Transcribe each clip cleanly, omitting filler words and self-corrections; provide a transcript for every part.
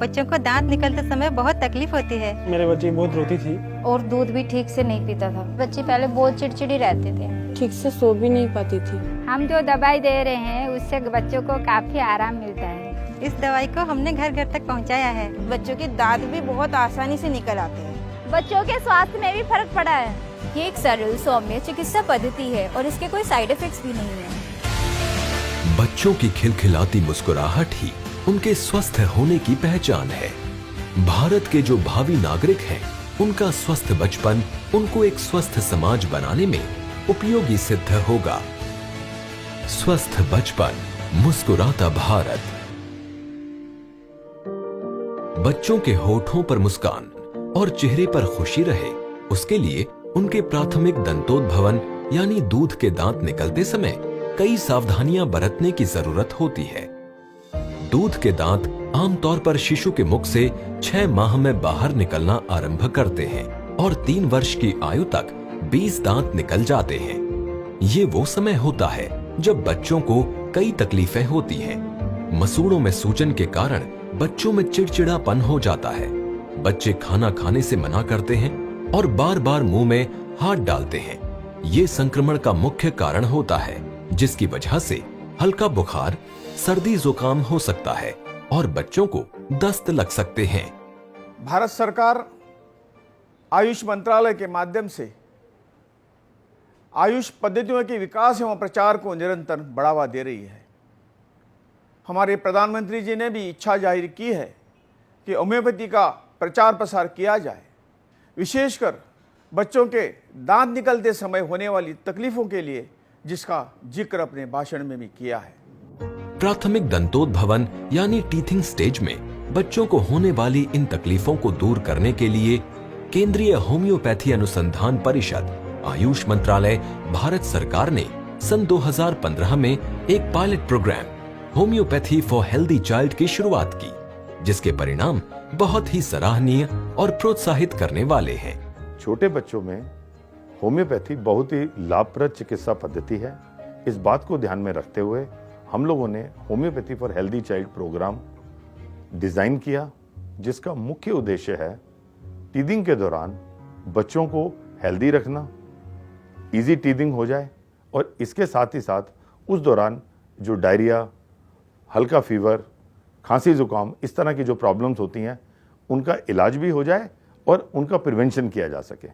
बच्चों को दांत निकलते समय बहुत तकलीफ होती है। मेरे बच्चे बहुत रोती थी और दूध भी ठीक से नहीं पीता था। बच्चे पहले बहुत चिड़चिड़ी रहते थे, ठीक से सो भी नहीं पाती थी। हम जो दवाई दे रहे हैं उससे बच्चों को काफी आराम मिलता है। इस दवाई को हमने घर घर तक पहुंचाया है। बच्चों के दांत भी बहुत आसानी से निकल आते हैं। बच्चों के स्वास्थ्य में भी फर्क पड़ा है। ये एक सरल सौम्य चिकित्सा पद्धति है और इसके कोई साइड इफेक्ट्स भी नहीं है। बच्चों की खिलखिलाती मुस्कुराहट ही उनके स्वस्थ होने की पहचान है। भारत के जो भावी नागरिक हैं, उनका स्वस्थ बचपन उनको एक स्वस्थ समाज बनाने में उपयोगी सिद्ध होगा। स्वस्थ बचपन, मुस्कुराता भारत। बच्चों के होठों पर मुस्कान और चेहरे पर खुशी रहे, उसके लिए उनके प्राथमिक दंतोद्भवन यानी दूध के दांत निकलते समय कई सावधानियां बरतने की जरूरत होती है। दूध के दांत आमतौर पर शिशु के मुख से 6 माह में बाहर निकलना आरंभ करते हैं और 3 वर्ष की आयु तक 20 दांत निकल जाते हैं। ये वो समय होता है जब बच्चों को कई तकलीफें होती हैं। मसूड़ों में सूजन के कारण बच्चों में चिड़चिड़ापन हो जाता है। बच्चे खाना खाने से मना करते हैं और बार बार मुंह में हाथ डालते हैं। ये संक्रमण का मुख्य कारण होता है, जिसकी वजह से हल्का बुखार, सर्दी जुकाम हो सकता है और बच्चों को दस्त लग सकते हैं। भारत सरकार आयुष मंत्रालय के माध्यम से आयुष पद्धतियों के विकास एवं प्रचार को निरंतर बढ़ावा दे रही है। हमारे प्रधानमंत्री जी ने भी इच्छा जाहिर की है कि होम्योपैथी का प्रचार प्रसार किया जाए, विशेषकर बच्चों के दांत निकलते समय होने वाली तकलीफों के लिए, जिसका जिक्र अपने भाषण में भी किया है। प्राथमिक दंतोद्भवन यानी टीथिंग स्टेज में बच्चों को होने वाली इन तकलीफों को दूर करने के लिए केंद्रीय होम्योपैथी अनुसंधान परिषद आयुष मंत्रालय भारत सरकार ने सन 2015 में एक pilot programme homoeopathy for healthy child की शुरुआत की, जिसके परिणाम बहुत ही सराहनीय और प्रोत्साहित करने वाले हैं। छोटे बच्चों में होम्योपैथी बहुत ही लाभप्रद चिकित्सा पद्धति है। इस बात को ध्यान में रखते हुए हम लोगों ने homoeopathy for healthy child programme design किया, जिसका मुख्य उद्देश्य है टीथिंग के दौरान बच्चों को हेल्दी रखना, इजी टीथिंग हो जाए और इसके साथ ही साथ उस दौरान जो डायरिया, हल्का फीवर, खांसी जुकाम, इस तरह की जो प्रॉब्लम्स होती हैं उनका इलाज भी हो जाए और उनका प्रिवेंशन किया जा सके।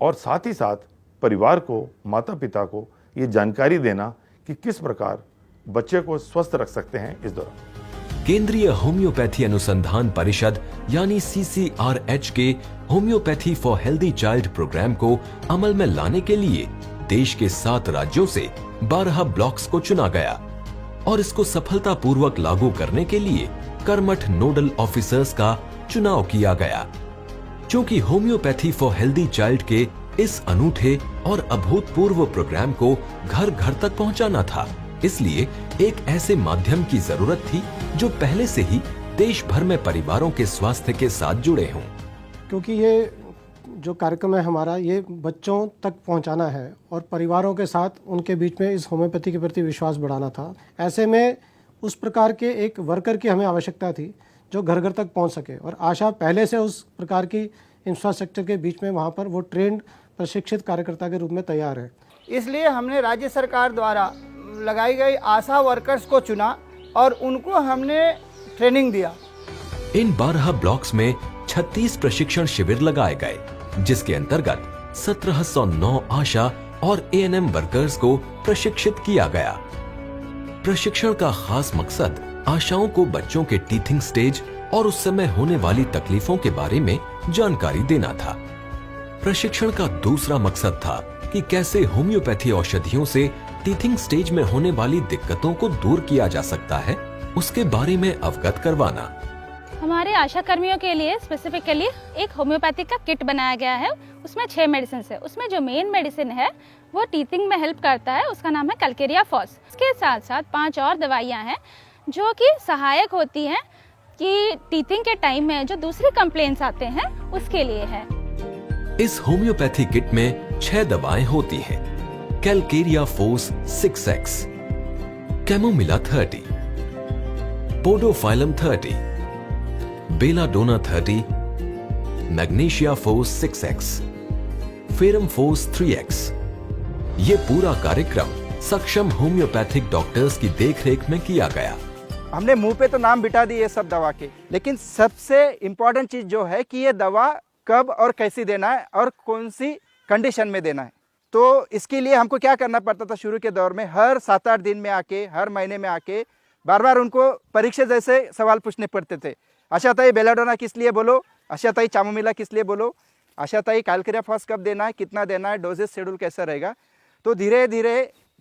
और साथ ही साथ परिवार को, माता पिता को ये जानकारी देना कि किस प्रकार बच्चे को स्वस्थ रख सकते हैं इस दौरान। केंद्रीय होम्योपैथी अनुसंधान परिषद यानी CCRH के homoeopathy for healthy child programme को अमल में लाने के लिए देश के 7 राज्यों से 12 ब्लॉक्स को चुना गया और इसको सफलतापूर्वक लागू करने के लिए कर्मठ नोडल ऑफिसर्स का चुनाव किया गया। क्योंकि होम्योपैथी फॉर हेल्दी चाइल्ड के इस अनूठे और अभूतपूर्व प्रोग्राम को घर घर तक पहुंचाना था, इसलिए एक ऐसे माध्यम की जरूरत थी जो पहले से ही देश भर में परिवारों के स्वास्थ्य के साथ जुड़े हों। क्योंकि ये जो कार्यक्रम है हमारा, ये बच्चों तक पहुंचाना है और परिवारों के साथ उनके बीच में इस होम्योपैथी के प्रति विश्वास बढ़ाना था। ऐसे में उस प्रकार के एक वर्कर की हमें आवश्यकता थी जो घर घर तक पहुंच सके, और आशा पहले से उस प्रकार की इंफ्रास्ट्रक्चर के बीच में वहाँ पर वो ट्रेंड प्रशिक्षित कार्यकर्ता के रूप में तैयार है। इसलिए हमने राज्य सरकार द्वारा लगाई गई आशा वर्कर्स को चुना और उनको हमने ट्रेनिंग दिया। इन 12 ब्लॉक्स में 36 प्रशिक्षण शिविर लगाए गए, जिसके अंतर्गत 1709 आशा और ANM वर्कर्स को प्रशिक्षित किया गया। प्रशिक्षण का खास मकसद आशाओं को बच्चों के टीथिंग स्टेज और उस समय होने वाली तकलीफों के बारे में जानकारी देना था। प्रशिक्षण का दूसरा मकसद था कि कैसे होम्योपैथी औषधियों से टीथिंग स्टेज में होने वाली दिक्कतों को दूर किया जा सकता है, उसके बारे में अवगत करवाना। हमारे आशा कर्मियों के लिए स्पेसिफिकली एक होम्योपैथिक का किट बनाया गया है। उसमें 6 मेडिसिन है। उसमें जो मेन मेडिसिन है वो टीथिंग में हेल्प करता है, उसका नाम है कैलकेरिया फॉस। इसके साथ साथ 5 और दवाइयाँ हैं जो कि सहायक होती हैं कि टीथिंग के टाइम में जो दूसरे कंप्लेंट्स आते हैं उसके लिए है। इस होम्योपैथी किट में 6 दवाएं होती हैं। Calcarea force 6x, chamomilla 30, podophyllum 30, belladonna 30, magnesia force 6x, ferrum force 3x। ये पूरा कार्यक्रम सक्षम होम्योपैथिक डॉक्टर्स की देखरेख में किया गया। हमने मुंह पे तो नाम बिठा दिए सब दवा के, लेकिन सबसे इम्पोर्टेंट चीज़ जो है कि ये दवा कब और कैसी देना है और कौन सी कंडीशन में देना है। तो इसके लिए हमको क्या करना पड़ता था शुरू के दौर में, हर 7-8 दिन में आके, हर महीने में आके बार बार उनको परीक्षा जैसे सवाल पूछने पड़ते थे। आशा ताई बेलाडोना किस लिए बोलो, आशा ताई चामोमिला किस लिए बोलो, आशा ताई कैलकेरिया फॉस कब देना है, कितना देना है, डोजेस शेड्यूल कैसा रहेगा। तो धीरे धीरे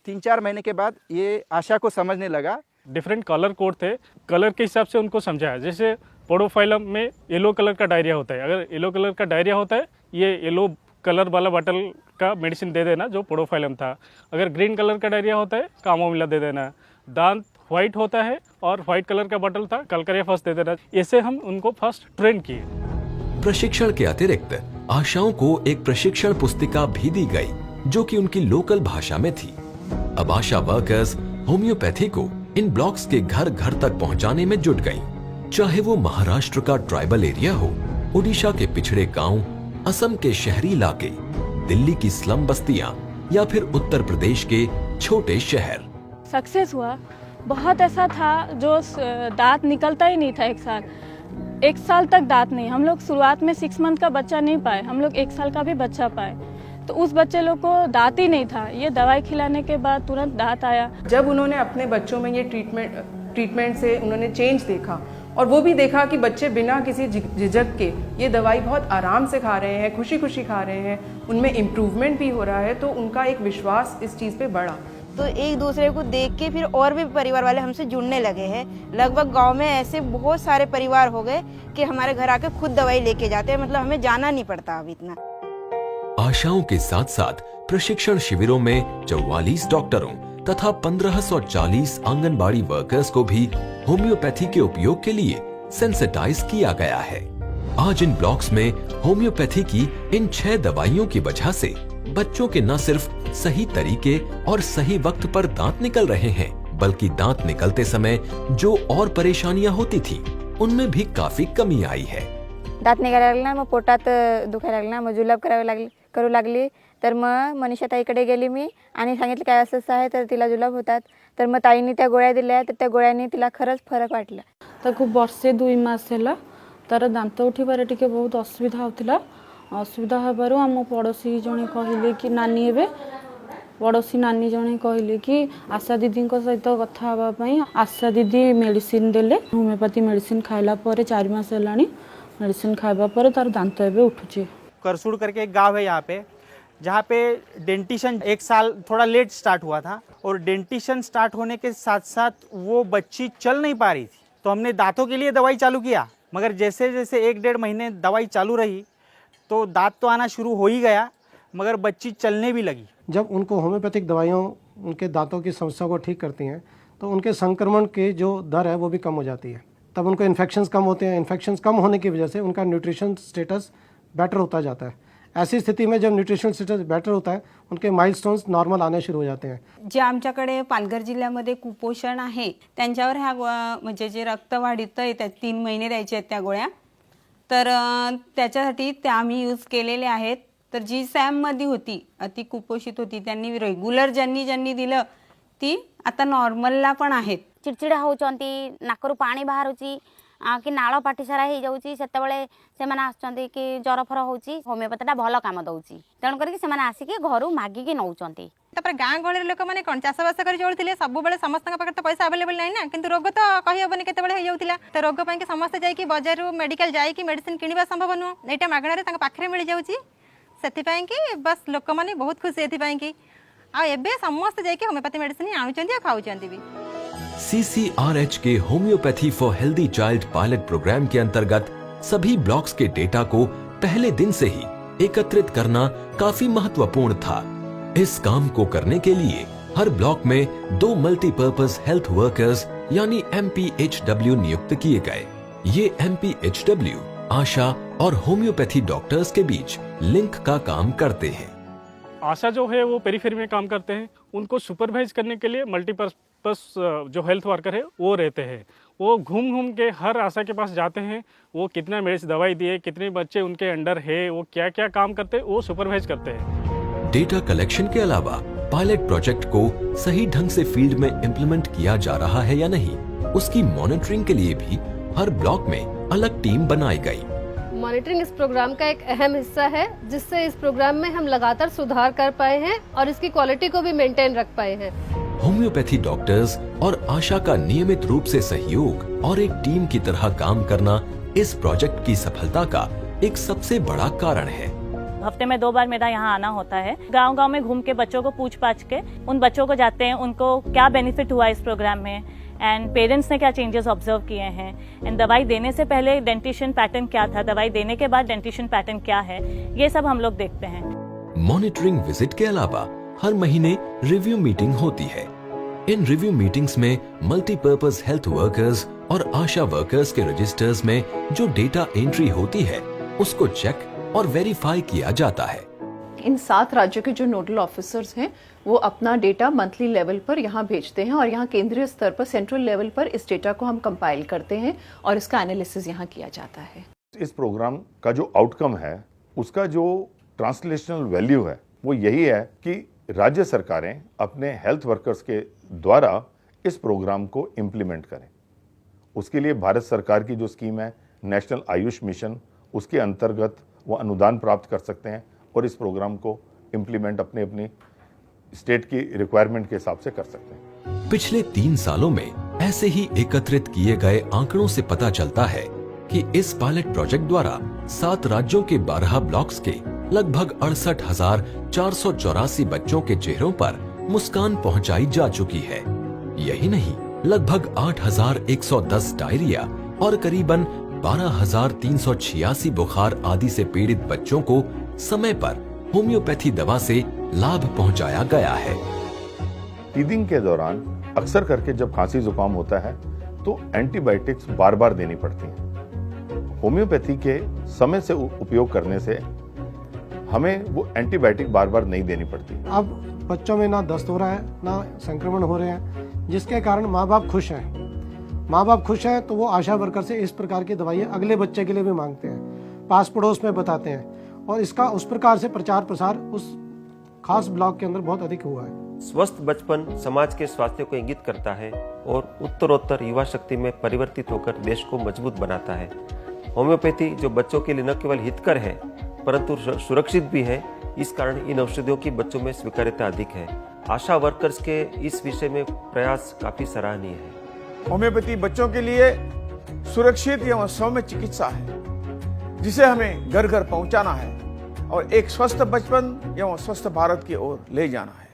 3-4 महीने के बाद ये आशा को समझने लगा। डिफरेंट कलर कोड थे, कलर के हिसाब से उनको समझाया। जैसे पोडोफाइलम में येलो कलर का डायरिया होता है, अगर येलो कलर का डायरिया होता है ये येलो कलर वाला बॉटल का मेडिसिन दे देना जो पोडोफाइलम था। अगर ग्रीन कलर का डायरिया होता है कामोमिला दे देना। दांत व्हाइट होता है और व्हाइट कलर का बॉटल था कैलकेरिया फॉस दे देना। ऐसे हम उनको फर्स्ट ट्रेन किए। प्रशिक्षण के अतिरिक्त आशाओं को एक प्रशिक्षण पुस्तिका भी दी गई जो कि उनकी लोकल भाषा में थी। अब आशा वर्कर्स होम्योपैथी को इन ब्लॉक्स के घर घर तक पहुंचाने में जुट गई। चाहे वो महाराष्ट्र का ट्राइबल एरिया हो, ओडिशा के पिछड़े गांव, असम के शहरी इलाके, दिल्ली की स्लम बस्तियां या फिर उत्तर प्रदेश के छोटे शहर। सक्सेस हुआ। बहुत ऐसा था जो दांत निकलता ही नहीं था। एक साल तक दांत नहीं। हम लोग शुरुआत में 6 मंथ का बच्चा नहीं पाए, हम लोग 1 साल का भी बच्चा पाए। तो उस बच्चे लोग को दांत ही नहीं था। ये दवाई खिलाने के बाद तुरंत दांत आया। जब उन्होंने अपने बच्चों में ये ट्रीटमेंट से उन्होंने चेंज देखा और वो भी देखा कि बच्चे बिना किसी झिझक के ये दवाई बहुत आराम से खा रहे हैं, खुशी खुशी खा रहे हैं, उनमें इम्प्रूवमेंट भी हो रहा है, तो उनका एक विश्वास इस चीज़ पे बढ़ा। तो एक दूसरे को देख के फिर और भी परिवार वाले हमसे जुड़ने लगे हैं। लगभग गांव में ऐसे बहुत सारे परिवार हो गए कि हमारे घर आके खुद दवाई लेके जाते हैं, मतलब हमें जाना नहीं पड़ता अब इतना। आशाओं के साथ साथ प्रशिक्षण शिविरों में 44 डॉक्टरों तथा 1540 आंगनबाड़ी वर्कर्स को भी होम्योपैथी के उपयोग के लिए सेंसिटाइज किया गया है। आज इन ब्लॉक्स में होम्योपैथी की इन 6 दवाइयों की वजह से बच्चों के न सिर्फ सही तरीके और सही वक्त पर दांत निकल रहे हैं, बल्कि दांत निकलते समय जो और परेशानियां होती थी उनमें भी काफी कमी आई है। दात निघायला लागले ना, मग पोटात दुखायला लागलं ना, मग जुलाब करू लागली। तर मग मनीषा ताईकडे गेली मी आणि सांगितलं काय असं आहे, तर तिला जुलाब होतात। तर मग ताईंनी त्या गोळ्या दिल्या, तर त्या गोळ्यांनी तिला खरंच फरक वाटला। ताकू वर्षे 2 मास ହେଲା तार दांत उठिबारे टिके बहुत असुविधा होतिला। असुविधा हेबारु आम पड़ोसी जणे कहिले कि नानी हेबे, पड़ोसी नानी जणे कहिले कि आशा दीदी सहित कथा हेबा पई। आशा दीदी मेडिसिन देले, होम्योपैथी मेडिसिन खाइला परे 4 मास हेलानी मेडिसिन खाइबा परे तार दांत हेबे उठुची। करसूड़ करके एक गांव है यहाँ पे, जहाँ पे डेंटिशन 1 साल थोड़ा लेट स्टार्ट हुआ था, और डेंटिशन स्टार्ट होने के साथ साथ वो बच्ची चल नहीं पा रही थी। तो हमने दांतों के लिए दवाई चालू किया, मगर जैसे जैसे 1-1.5 महीने दवाई चालू रही तो दांत तो आना शुरू हो ही गया, मगर बच्ची चलने भी लगी। जब उनको होम्योपैथिक दवाइयों उनके दांतों की समस्या को ठीक करती हैं तो उनके संक्रमण की जो दर है वो भी कम हो जाती है। तब उनको इन्फेक्शंस कम होते हैं। इन्फेक्शंस कम होने की वजह से उनका न्यूट्रिशन स्टेटस बेटर होता जाता है। ऐसी स्थिति में जब न्यूट्रिशन स्टेटस बेटर होता है, उनके माइलस्टोन्स नॉर्मल आने शुरू हो जाते हैं। जे आमच्याकडे पालघर जिल्ह्यामध्ये कुपोषण आहे त्यांच्यावर ह्या म्हणजे जे रक्त वाढीत येतात 3 महिने द्यायचे आहेत त्या गोळ्या, तर त्याच्यासाठी त्या आम्ही यूज केलेले आहेत। तर जी सॅममध्ये होती, ती कुपोषित होती, त्यांनी रेग्युलर ज्यांनी दिलं ती आता नॉर्मलला पण आहेत। चिड़चिड़ा होचंती, नाकरू पानी बाहरुची कि नाଳ पाटी सारा हो जाउची, सेतेबेले सेमाने आछंती कि जर फर होउची, होमियोपैथीटा भल काम दउची, तेणु करके सेमाने आसिकी घरु मागिकी नउचंती। तापर गाँ गहली लोक मैंने कौन चाषबास कर चलते सब समस्त पाखे तो पैसा अवेलेबल नहीं ना, किंतु रोग तो कही हेनी केतबेले हो जाउतिला। तो रोग पाई समस्ते जाइए बजार मेडिकल जाइए मेडिसिन किणवा संभव नुह, यहाँ मागणार पाखे मिल जाऊँगी। से बस लोक मैंने बहुत खुशी एथि आबे समस्त जाइए होम्योपैथी मेडिसिन आणुचंती और खाऊचंती भी। CCRH के homoeopathy for healthy child pilot programme के अंतर्गत सभी ब्लॉक्स के डेटा को पहले दिन से ही एकत्रित करना काफी महत्वपूर्ण था। इस काम को करने के लिए हर ब्लॉक में 2 मल्टीपर्पज हेल्थ वर्कर्स यानी MPHW नियुक्त किए गए। ये MPHW आशा और होम्योपैथी डॉक्टर्स के बीच लिंक का काम करते हैं। आशा जो है वो पेरीफेरी में काम करते हैं, उनको सुपरवाइज करने के लिए मल्टीपर्पस जो हेल्थ वर्कर है वो रहते हैं। वो घूम घूम के हर आशा के पास जाते हैं, वो कितना मेडिसिन दवाई दिए, कितने बच्चे उनके अंडर है, वो क्या क्या काम करते हैं, वो सुपरवाइज करते हैं। डेटा कलेक्शन के अलावा पायलट प्रोजेक्ट को सही ढंग से फील्ड में इम्प्लीमेंट किया जा रहा है या नहीं, उसकी मॉनिटरिंग के लिए भी हर ब्लॉक में अलग टीम बनाई गई। मॉनिटरिंग इस प्रोग्राम का एक अहम हिस्सा है, जिससे इस प्रोग्राम में हम लगातार सुधार कर पाए हैं और इसकी क्वालिटी को भी मेंटेन रख पाए हैं। होम्योपैथी डॉक्टर्स और आशा का नियमित रूप से सहयोग और एक टीम की तरह काम करना इस प्रोजेक्ट की सफलता का एक सबसे बड़ा कारण है। हफ्ते में 2 बार मेरा यहाँ आना होता है। गांव-गांव में घूम के बच्चों को पूछ पाछ के उन बच्चों को जाते हैं, उनको क्या बेनिफिट हुआ इस प्रोग्राम में एंड पेरेंट्स ने क्या चेंजेस ऑब्जर्व किए हैं एंड दवाई देने से पहले डेंटिशन पैटर्न क्या था, दवाई देने के बाद डेंटिशन पैटर्न क्या है, ये सब हम लोग देखते हैं। मॉनिटरिंग विजिट के अलावा हर महीने रिव्यू मीटिंग होती है। इन रिव्यू मीटिंग्स में मल्टीपर्पज हेल्थ वर्कर्स और आशा वर्कर्स के रजिस्टर्स में जो डेटा एंट्री होती है उसको चेक और वेरीफाई किया जाता है। इन 7 राज्यों के जो नोडल ऑफिसर्स हैं वो अपना डेटा मंथली लेवल पर यहाँ भेजते हैं और यहाँ केंद्रीय स्तर पर, सेंट्रल लेवल पर इस डेटा को हम कंपाइल करते हैं और इसका एनालिसिस यहाँ किया जाता है। इस प्रोग्राम का जो आउटकम है उसका जो ट्रांसलेशनल वैल्यू है वो यही है कि राज्य सरकारें अपने हेल्थ वर्कर्स के द्वारा इस प्रोग्राम को इम्प्लीमेंट करें। उसके लिए भारत सरकार की जो स्कीम है नेशनल आयुष मिशन, उसके अंतर्गत वो अनुदान प्राप्त कर सकते हैं और इस प्रोग्राम को इम्प्लीमेंट अपनी अपनी स्टेट की रिक्वायरमेंट के हिसाब से कर सकते हैं। पिछले 3 सालों में ऐसे ही एकत्रित किए गए आंकड़ों से पता चलता है कि इस पायलट प्रोजेक्ट द्वारा 7 राज्यों के 12 ब्लॉक्स के लगभग 68,484 बच्चों के चेहरों पर मुस्कान पहुंचाई जा चुकी है। यही नहीं, लगभग 8,110 डायरिया और करीबन 12,386 बुखार आदि से पीड़ित बच्चों को समय पर होम्योपैथी दवा से लाभ पहुंचाया गया है। टीथिंग के दौरान अक्सर करके जब खांसी जुकाम होता है तो एंटीबायोटिक्स बार बार देनी पड़ती हैं। होम्योपैथी के समय से उपयोग करने से हमें वो एंटीबायोटिक बार बार नहीं देनी पड़ती। अब बच्चों में ना दस्त हो रहा है, ना संक्रमण हो रहे हैं, जिसके कारण माँ बाप खुश हैं। माँ बाप खुश हैं तो वो आशा वर्कर से इस प्रकार की दवाइयाँ अगले बच्चे के लिए भी मांगते हैं, पास पड़ोस में बताते हैं और इसका उस प्रकार से प्रचार प्रसार उस खास ब्लॉक के अंदर बहुत अधिक हुआ है। स्वस्थ बचपन समाज के स्वास्थ्य को इंगित करता है और उत्तरोत्तर युवा शक्ति में परिवर्तित होकर देश को मजबूत बनाता है। होम्योपैथी जो बच्चों के लिए न केवल हितकर है परंतु सुरक्षित भी है, इस कारण इन औषधियों की बच्चों में स्वीकार्यता अधिक है। आशा वर्कर्स के इस विषय में प्रयास काफी सराहनीय है। होम्योपैथी बच्चों के लिए सुरक्षित एवं सौम्य चिकित्सा है जिसे हमें घर घर पहुंचाना है और एक स्वस्थ बचपन एवं स्वस्थ भारत की ओर ले जाना है।